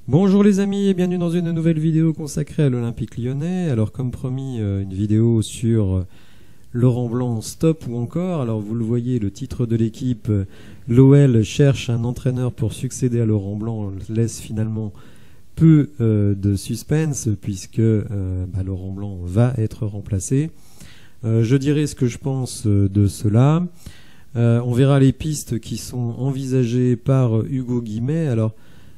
Bonjour les amis et bienvenue dans une nouvelle vidéo consacrée à l'Olympique Lyonnais. Alors comme promis, une vidéo sur Laurent Blanc stop ou encore. Alors vous le voyez, le titre de l'équipe, l'OL cherche un entraîneur pour succéder à Laurent Blanc, laisse finalement peu de suspense puisque Laurent Blanc va être remplacé. Je dirai ce que je pense de cela. On verra les pistes qui sont envisagées par Hugo Guimet. Alors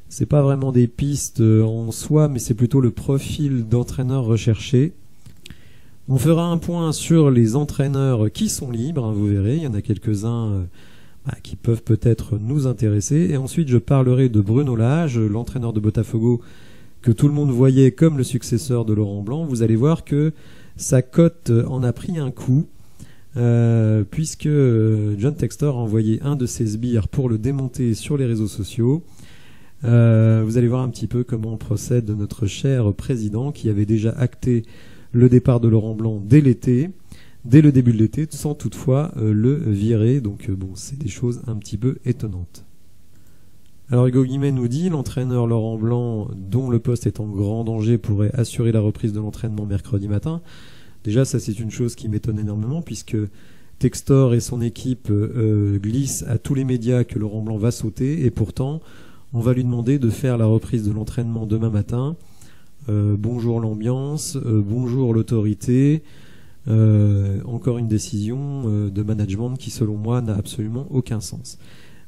c'est pas vraiment des pistes en soi, mais c'est plutôt le profil d'entraîneur recherché. On fera un point sur les entraîneurs qui sont libres, hein, vous verrez, il y en a quelques-uns qui peuvent peut-être nous intéresser. Et ensuite, je parlerai de Bruno Lage, l'entraîneur de Botafogo, que tout le monde voyait comme le successeur de Laurent Blanc. Vous allez voir que sa cote en a pris un coup, puisque John Textor a envoyé un de ses sbires pour le démonter sur les réseaux sociaux. Vous allez voir un petit peu comment procède notre cher président qui avait déjà acté le départ de Laurent Blanc dès l'été, dès le début de l'été, sans toutefois le virer. Donc bon, c'est des choses un petit peu étonnantes. Alors Hugo Guimet nous dit, l'entraîneur Laurent Blanc, dont le poste est en grand danger, pourrait assurer la reprise de l'entraînement mercredi matin. Déjà, ça c'est une chose qui m'étonne énormément puisque Textor et son équipe glissent à tous les médias que Laurent Blanc va sauter et pourtant on va lui demander de faire la reprise de l'entraînement demain matin. Bonjour l'ambiance, bonjour l'autorité. Encore une décision de management qui, selon moi, n'a absolument aucun sens.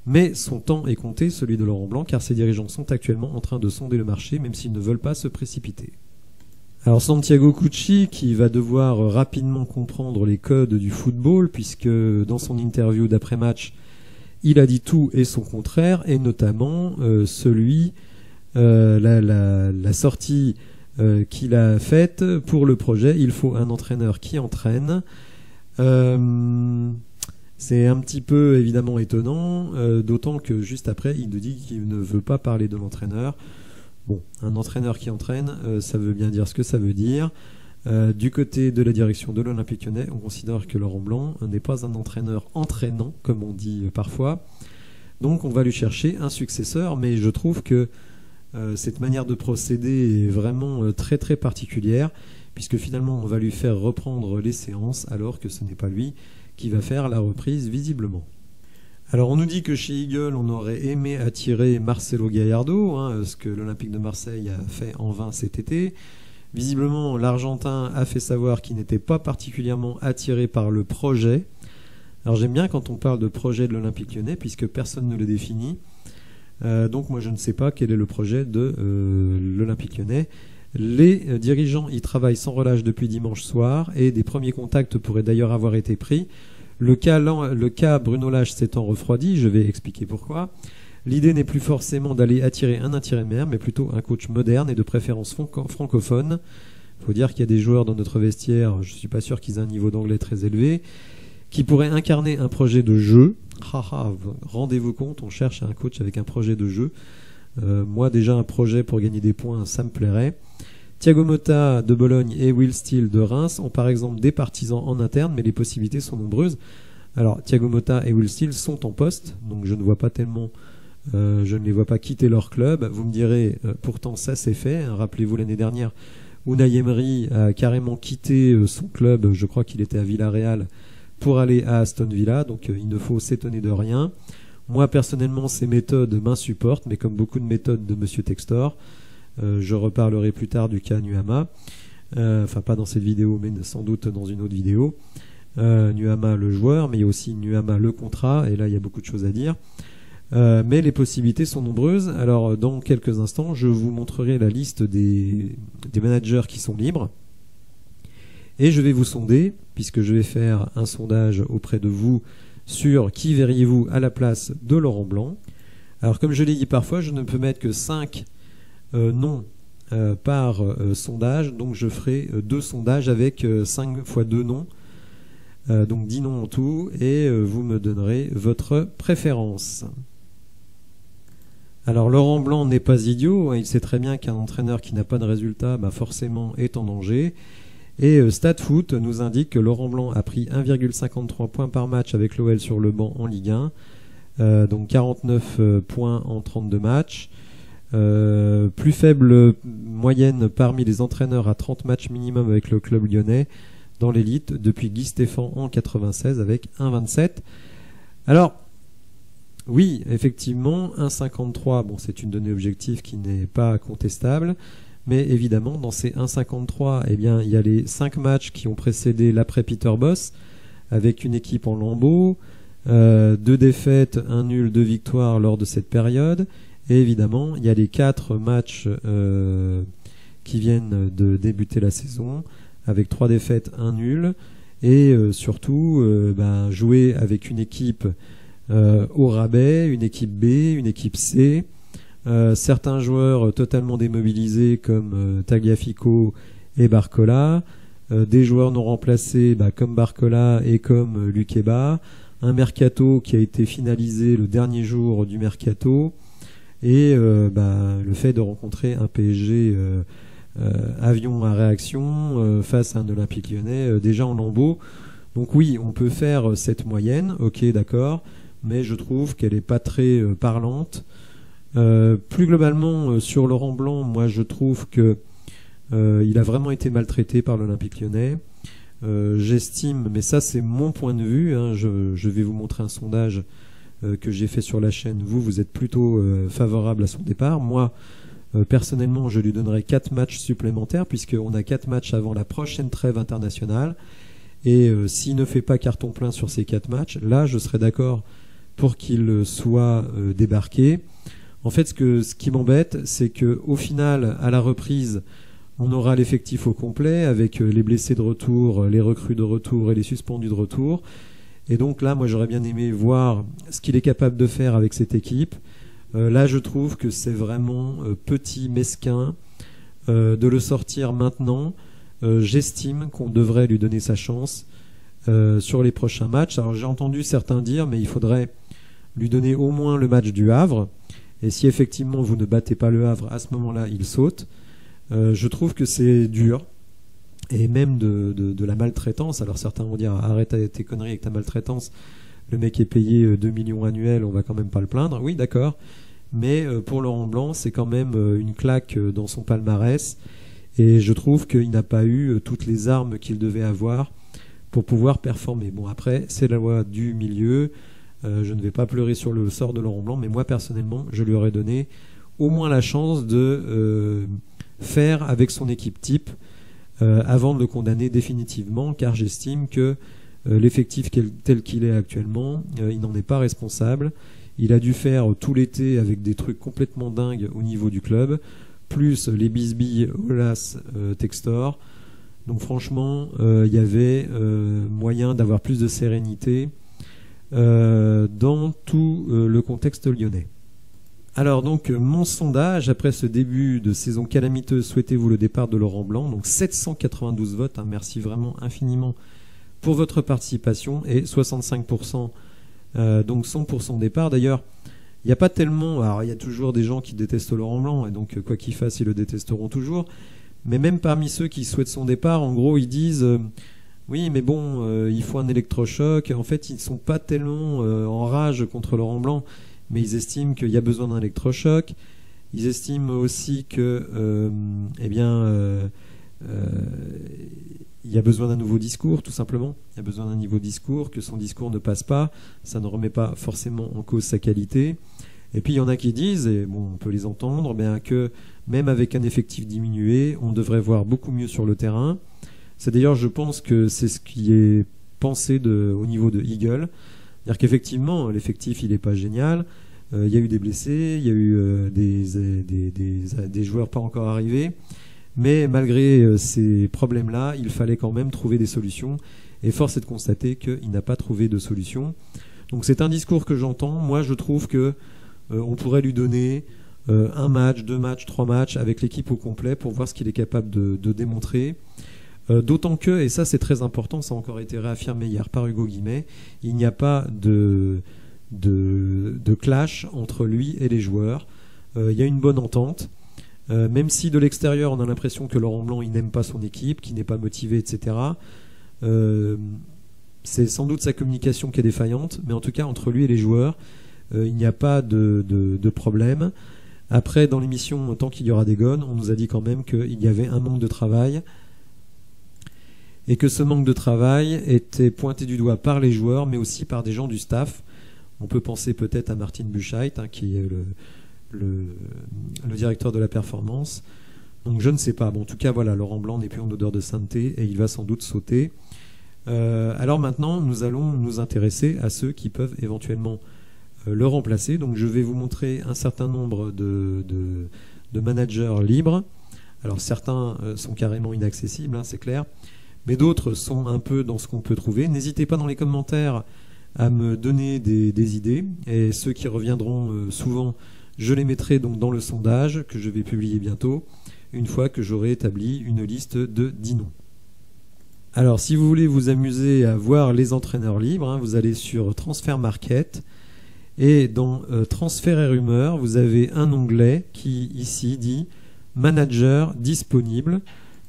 Mais son temps est compté, celui de Laurent Blanc, car ses dirigeants sont actuellement en train de sonder le marché, même s'ils ne veulent pas se précipiter. Alors Santiago Cucci, qui va devoir rapidement comprendre les codes du football, puisque dans son interview d'après-match, il a dit tout et son contraire, et notamment la sortie qu'il a faite pour le projet. Il faut un entraîneur qui entraîne. C'est un petit peu évidemment étonnant, d'autant que juste après, il nous dit qu'il ne veut pas parler de l'entraîneur. Bon, un entraîneur qui entraîne, ça veut bien dire ce que ça veut dire. Du côté de la direction de l'Olympique Lyonnais, on considère que Laurent Blanc n'est pas un entraîneur entraînant, comme on dit parfois. Donc on va lui chercher un successeur, mais je trouve que cette manière de procéder est vraiment très très particulière, puisque finalement on va lui faire reprendre les séances, alors que ce n'est pas lui qui va faire la reprise visiblement. Alors on nous dit que chez Eagle, on aurait aimé attirer Marcelo Gallardo, ce que l'Olympique de Marseille a fait en vain cet été. Visiblement, l'Argentin a fait savoir qu'il n'était pas particulièrement attiré par le projet. Alors j'aime bien quand on parle de projet de l'Olympique Lyonnais, puisque personne ne le définit. Donc moi je ne sais pas quel est le projet de l'Olympique Lyonnais. Les dirigeants y travaillent sans relâche depuis dimanche soir, et des premiers contacts pourraient d'ailleurs avoir été pris. Le cas Bruno Lage s'étant refroidi, je vais expliquer pourquoi. L'idée n'est plus forcément d'aller attirer un intérimaire, mais plutôt un coach moderne et de préférence francophone. Il faut dire qu'il y a des joueurs dans notre vestiaire, je ne suis pas sûr qu'ils aient un niveau d'anglais très élevé, qui pourraient incarner un projet de jeu. Rendez-vous compte, on cherche un coach avec un projet de jeu. Moi déjà un projet pour gagner des points, ça me plairait. Thiago Motta de Bologne et Will Steele de Reims ont par exemple des partisans en interne, mais les possibilités sont nombreuses. Alors Thiago Motta et Will Steele sont en poste, donc je ne vois pas tellement... je ne les vois pas quitter leur club. Vous me direz, pourtant ça c'est fait. Rappelez-vous l'année dernière, Unai Emery a carrément quitté son club, je crois qu'il était à Villarreal, pour aller à Aston Villa. Donc il ne faut s'étonner de rien. Moi personnellement, ces méthodes m'insupportent, mais comme beaucoup de méthodes de Monsieur Textor, je reparlerai plus tard du cas Nuama. Enfin pas dans cette vidéo, mais sans doute dans une autre vidéo. Nuama le joueur, mais il y a aussi Nuama le contrat, et là il y a beaucoup de choses à dire. Mais les possibilités sont nombreuses. Alors dans quelques instants, je vous montrerai la liste des managers qui sont libres. Et je vais vous sonder, puisque je vais faire un sondage auprès de vous sur qui verriez-vous à la place de Laurent Blanc. Alors comme je l'ai dit parfois, je ne peux mettre que 5 noms par sondage, donc je ferai 2 sondages avec 5 fois 2 noms. Donc 10 noms en tout, et vous me donnerez votre préférence. Alors Laurent Blanc n'est pas idiot, il sait très bien qu'un entraîneur qui n'a pas de résultat forcément est en danger. Et StatFoot nous indique que Laurent Blanc a pris 1,53 points par match avec l'OL sur le banc en Ligue 1, donc 49 points en 32 matchs. Plus faible moyenne parmi les entraîneurs à 30 matchs minimum avec le club lyonnais dans l'élite depuis Guy Stéphane en 96 avec 1,27. Alors, oui, effectivement, 1,53, bon, c'est une donnée objective qui n'est pas contestable, mais évidemment, dans ces 1,53, eh bien, il y a les 5 matchs qui ont précédé l'après Peter Bosz, avec une équipe en lambeaux, 2 défaites, 1 nul, 2 victoires lors de cette période, et évidemment, il y a les 4 matchs qui viennent de débuter la saison, avec 3 défaites, 1 nul, et surtout jouer avec une équipe au rabais, une équipe B, une équipe C, certains joueurs totalement démobilisés comme Tagliafico et Barcola, des joueurs non remplacés comme Barcola et comme Lukeba, un mercato qui a été finalisé le dernier jour du mercato, et le fait de rencontrer un PSG avion à réaction face à un Olympique Lyonnais déjà en lambeaux. Donc oui, on peut faire cette moyenne, ok, d'accord, mais je trouve qu'elle n'est pas très parlante. Plus globalement, sur Laurent Blanc, moi je trouve que il a vraiment été maltraité par l'Olympique Lyonnais. J'estime, mais ça c'est mon point de vue, hein, je vais vous montrer un sondage que j'ai fait sur la chaîne. Vous êtes plutôt favorable à son départ. Moi, personnellement, je lui donnerais 4 matchs supplémentaires, puisqu'on a 4 matchs avant la prochaine trêve internationale. Et s'il ne fait pas carton plein sur ces 4 matchs, là, je serais d'accord pour qu'il soit débarqué. En fait, ce qui m'embête, c'est qu'au final, à la reprise, on aura l'effectif au complet, avec les blessés de retour, les recrues de retour et les suspendus de retour. Et donc là, moi, j'aurais bien aimé voir ce qu'il est capable de faire avec cette équipe. Là, je trouve que c'est vraiment petit, mesquin de le sortir maintenant. J'estime qu'on devrait lui donner sa chance sur les prochains matchs. Alors, j'ai entendu certains dire, mais il faudrait lui donner au moins le match du Havre. Et si effectivement vous ne battez pas le Havre, à ce moment-là, il saute. Je trouve que c'est dur. Et même de la maltraitance. Alors certains vont dire, arrête tes conneries avec ta maltraitance. Le mec est payé 2 millions annuels, on va quand même pas le plaindre. Oui, d'accord. Mais pour Laurent Blanc, c'est quand même une claque dans son palmarès. Et je trouve qu'il n'a pas eu toutes les armes qu'il devait avoir pour pouvoir performer. Bon, après, c'est la loi du milieu. Je ne vais pas pleurer sur le sort de Laurent Blanc, mais moi, personnellement, je lui aurais donné au moins la chance de faire avec son équipe type avant de le condamner définitivement, car j'estime que l'effectif tel qu'il est actuellement, il n'en est pas responsable. Il a dû faire tout l'été avec des trucs complètement dingues au niveau du club, plus les bisbilles Olas, Textor. Donc franchement, il y avait moyen d'avoir plus de sérénité dans tout le contexte lyonnais. Alors donc mon sondage, après ce début de saison calamiteuse, souhaitez-vous le départ de Laurent Blanc? Donc 792 votes, hein, merci vraiment infiniment pour votre participation, et 65% donc sont pour son départ. D'ailleurs, il n'y a pas tellement... Alors il y a toujours des gens qui détestent Laurent Blanc, et donc quoi qu'il fasse, ils le détesteront toujours. Mais même parmi ceux qui souhaitent son départ, en gros, ils disent oui, mais bon, il faut un électrochoc. En fait, ils ne sont pas tellement en rage contre Laurent Blanc, mais ils estiment qu'il y a besoin d'un électrochoc. Ils estiment aussi que, il y a besoin d'un nouveau discours, tout simplement. Il y a besoin d'un nouveau discours, que son discours ne passe pas. Ça ne remet pas forcément en cause sa qualité. Et puis il y en a qui disent, et bon, on peut les entendre, que même avec un effectif diminué, on devrait voir beaucoup mieux sur le terrain. C'est d'ailleurs, je pense que c'est ce qui est pensé au niveau de Eagle. C'est-à-dire qu'effectivement, l'effectif, il n'est pas génial. Il y a eu des blessés, il y a eu des joueurs pas encore arrivés. Mais malgré ces problèmes-là, il fallait quand même trouver des solutions. Et force est de constater qu'il n'a pas trouvé de solution. Donc c'est un discours que j'entends. Moi, je trouve que on pourrait lui donner un match, 2 matchs, 3 matchs avec l'équipe au complet pour voir ce qu'il est capable de démontrer. D'autant que, et ça c'est très important, ça a encore été réaffirmé hier par Hugo Guimet, il n'y a pas de clash entre lui et les joueurs. Il y a une bonne entente. Même si de l'extérieur on a l'impression que Laurent Blanc il n'aime pas son équipe, qu'il n'est pas motivé, etc. C'est sans doute sa communication qui est défaillante, mais en tout cas entre lui et les joueurs, il n'y a pas de problème. Après, dans l'émission Tant qu'il y aura des gones, on nous a dit quand même qu'il y avait un manque de travail et que ce manque de travail était pointé du doigt par les joueurs, mais aussi par des gens du staff. On peut penser peut-être à Martin Buchheit, qui est le directeur de la performance. Donc je ne sais pas. Bon, en tout cas, voilà, Laurent Blanc n'est plus en odeur de sainteté et il va sans doute sauter. Alors maintenant, nous allons nous intéresser à ceux qui peuvent éventuellement le remplacer. Donc je vais vous montrer un certain nombre de managers libres. Alors certains sont carrément inaccessibles, c'est clair. Mais d'autres sont un peu dans ce qu'on peut trouver. N'hésitez pas dans les commentaires à me donner des idées. Et ceux qui reviendront souvent, je les mettrai donc dans le sondage que je vais publier bientôt, une fois que j'aurai établi une liste de 10 noms. Alors si vous voulez vous amuser à voir les entraîneurs libres, vous allez sur Transfer Market. Et dans Transfert et rumeurs, vous avez un onglet qui ici dit Manager disponible.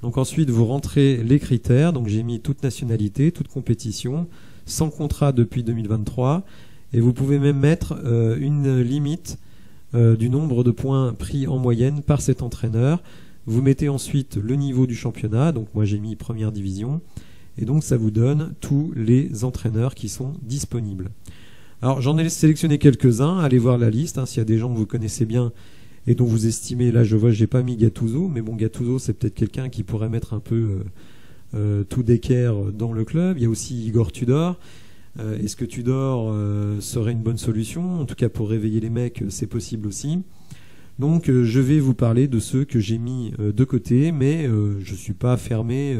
Donc ensuite, vous rentrez les critères. Donc j'ai mis toute nationalité, toute compétition, sans contrat depuis 2023. Et vous pouvez même mettre une limite du nombre de points pris en moyenne par cet entraîneur. Vous mettez ensuite le niveau du championnat. Donc moi j'ai mis première division. Et donc ça vous donne tous les entraîneurs qui sont disponibles. Alors j'en ai sélectionné quelques-uns. Allez voir la liste. S'il y a des gens que vous connaissez bien et dont vous estimez, là je vois j'ai pas mis Gattuso, mais bon, Gattuso c'est peut-être quelqu'un qui pourrait mettre un peu tout d'équerre dans le club. Il y a aussi Igor Tudor. Est-ce que Tudor serait une bonne solution? En tout cas pour réveiller les mecs, c'est possible aussi. Donc je vais vous parler de ceux que j'ai mis de côté, mais je suis pas fermé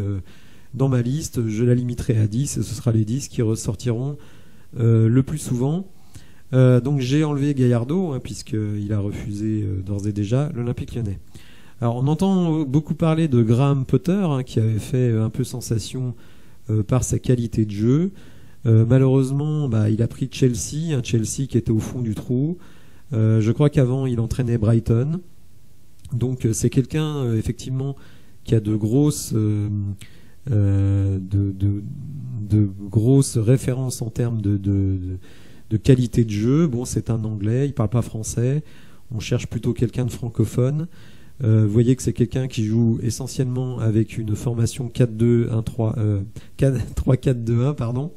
dans ma liste. Je la limiterai à 10 et ce sera les 10 qui ressortiront le plus souvent. Donc j'ai enlevé Gallardo puisqu'il a refusé d'ores et déjà l'Olympique Lyonnais. Alors on entend beaucoup parler de Graham Potter qui avait fait un peu sensation par sa qualité de jeu. Malheureusement il a pris Chelsea, un Chelsea qui était au fond du trou. Je crois qu'avant il entraînait Brighton. Donc c'est quelqu'un effectivement qui a de grosses grosses références en termes de qualité de jeu. Bon, c'est un Anglais, il parle pas français. On cherche plutôt quelqu'un de francophone. Vous voyez que c'est quelqu'un qui joue essentiellement avec une formation 4-2-1-3, 3-4-2-1, pardon.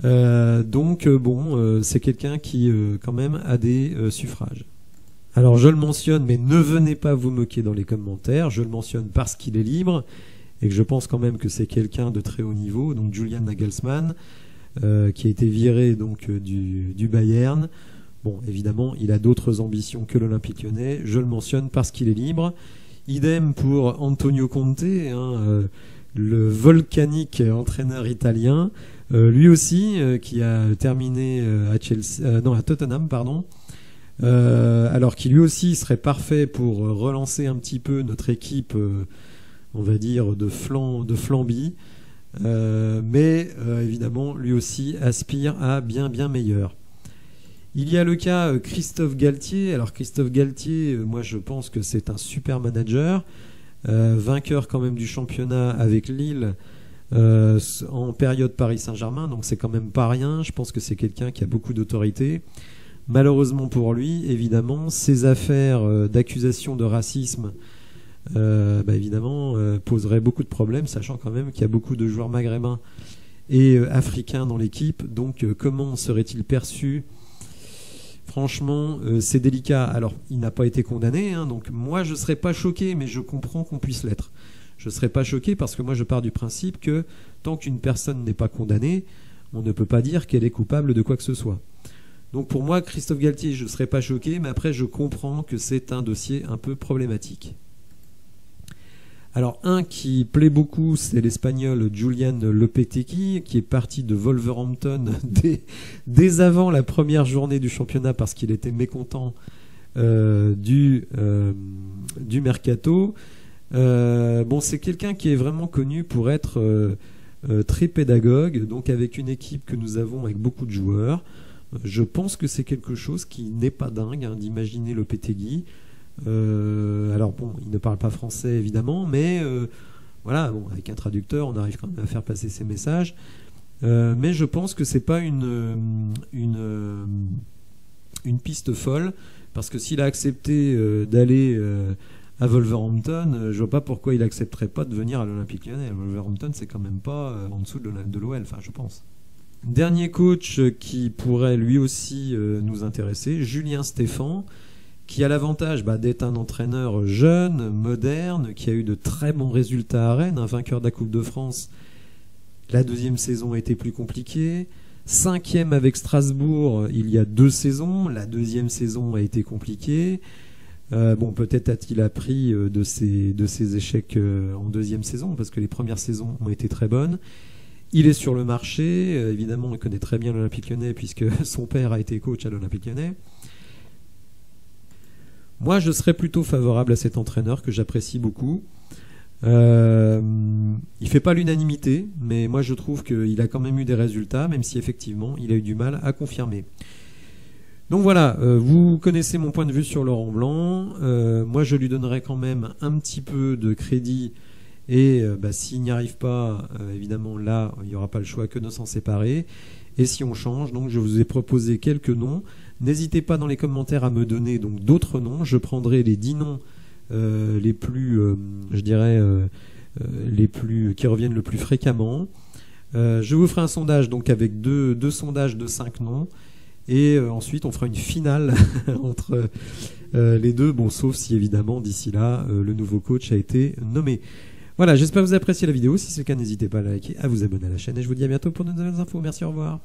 Donc bon, c'est quelqu'un qui quand même a des suffrages. Alors je le mentionne, mais ne venez pas vous moquer dans les commentaires. Je le mentionne parce qu'il est libre et que je pense quand même que c'est quelqu'un de très haut niveau. Donc Julian Nagelsmann, qui a été viré donc du Bayern. Bon, évidemment, il a d'autres ambitions que l'Olympique Lyonnais. Je le mentionne parce qu'il est libre. Idem pour Antonio Conte, le volcanique entraîneur italien. Lui aussi, qui a terminé à Tottenham, pardon. Alors qu'il lui aussi serait parfait pour relancer un petit peu notre équipe, on va dire, de Flambie. Mais évidemment, lui aussi aspire à bien meilleur. Il y a le cas Christophe Galtier. Alors Christophe Galtier, moi je pense que c'est un super manager, vainqueur quand même du championnat avec Lille en période Paris Saint-Germain, donc c'est quand même pas rien. Je pense que c'est quelqu'un qui a beaucoup d'autorité. Malheureusement pour lui, évidemment, ses affaires d'accusation de racisme évidemment poseraient beaucoup de problèmes, sachant quand même qu'il y a beaucoup de joueurs maghrébins et africains dans l'équipe. Donc comment serait-il perçu? Franchement, c'est délicat. Alors, il n'a pas été condamné, donc moi je ne serais pas choqué, mais je comprends qu'on puisse l'être. Je ne serais pas choqué parce que moi je pars du principe que tant qu'une personne n'est pas condamnée, on ne peut pas dire qu'elle est coupable de quoi que ce soit. Donc pour moi, Christophe Galtier, je ne serais pas choqué, mais après je comprends que c'est un dossier un peu problématique. Alors un qui plaît beaucoup, c'est l'Espagnol Julian Lopetegui, qui est parti de Wolverhampton dès avant la première journée du championnat parce qu'il était mécontent du mercato. Bon, c'est quelqu'un qui est vraiment connu pour être très pédagogue, donc avec une équipe que nous avons avec beaucoup de joueurs. Je pense que c'est quelque chose qui n'est pas dingue d'imaginer Lopetegui. Alors bon, il ne parle pas français évidemment, mais voilà, bon, avec un traducteur, on arrive quand même à faire passer ses messages. Mais je pense que c'est pas une piste folle Parce que s'il a accepté d'aller à Wolverhampton, je vois pas pourquoi il accepterait pas de venir à l'Olympique Lyonnais. Wolverhampton, c'est quand même pas en dessous de l'OL, enfin je pense. Dernier coach qui pourrait lui aussi nous intéresser, Julien Stéphan, qui a l'avantage d'être un entraîneur jeune, moderne, qui a eu de très bons résultats à Rennes, un vainqueur de la Coupe de France. La deuxième saison a été plus compliquée. 5e avec Strasbourg il y a 2 saisons. La deuxième saison a été compliquée. Peut-être a-t-il appris de ses échecs en deuxième saison, parce que les premières saisons ont été très bonnes. Il est sur le marché, évidemment il connaît très bien l'Olympique Lyonnais puisque son père a été coach à l'Olympique Lyonnais. Moi je serais plutôt favorable à cet entraîneur que j'apprécie beaucoup. Il fait pas l'unanimité, mais moi je trouve qu'il a quand même eu des résultats, même si effectivement il a eu du mal à confirmer. Donc voilà, vous connaissez mon point de vue sur Laurent Blanc. Moi je lui donnerais quand même un petit peu de crédit. Et s'il n'y arrive pas, évidemment là, il n'y aura pas le choix que de s'en séparer. Et si on change, donc je vous ai proposé quelques noms. N'hésitez pas dans les commentaires à me donner donc d'autres noms. Je prendrai les 10 noms les plus, qui reviennent le plus fréquemment. Je vous ferai un sondage donc avec deux sondages de 5 noms. Et ensuite, on fera une finale entre les deux. Bon, sauf si évidemment d'ici là, le nouveau coach a été nommé. Voilà, j'espère que vous avez apprécié la vidéo. Si c'est le cas, n'hésitez pas à liker, à vous abonner à la chaîne. Et je vous dis à bientôt pour de nouvelles infos. Merci, au revoir.